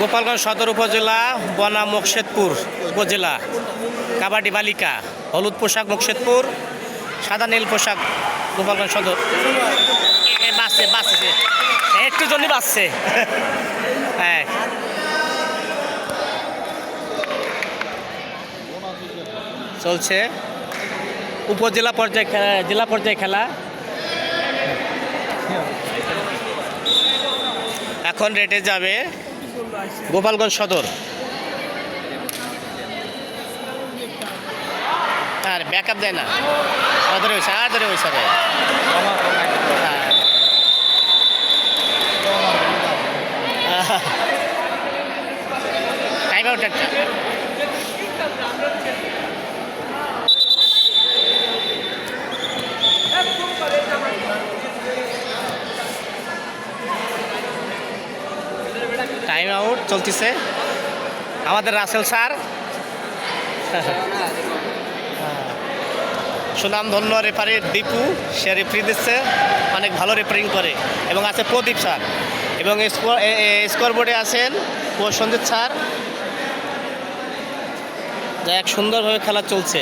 গোপালগঞ্জ সদর উপজেলা বনাম মোকশেদপুর উপজেলা কাবাডি বালিকা হলুদ পোশাক মোকশেদপুর, সাদা নীল পোশাক গোপালগঞ্জ সদর। বাসছে বাসছে একটু জন্য বাসছে। হ্যাঁ, চলছে উপজেলা পর্যায়ে খেলা, জেলা পর্যায়ে খেলা। এখন রেটে যাবে গোপালগঞ্জ সদর। আর ব্যাকআপ দেয় না, ধরে হয়েছে আর ধরে হয়েছে। টাইম আউট একটা। টাইম আউট চলতেছে। আমাদের রাসেল স্যার সুনামধন্য রেফারি দীপু, সে রেফারি দিচ্ছে, অনেক ভালো রেফারিং করে। এবং আছে প্রদীপ স্যার, এবং স্কোরবোর্ডে আছেন সঞ্জিত স্যার। যা এক সুন্দরভাবে খেলা চলছে।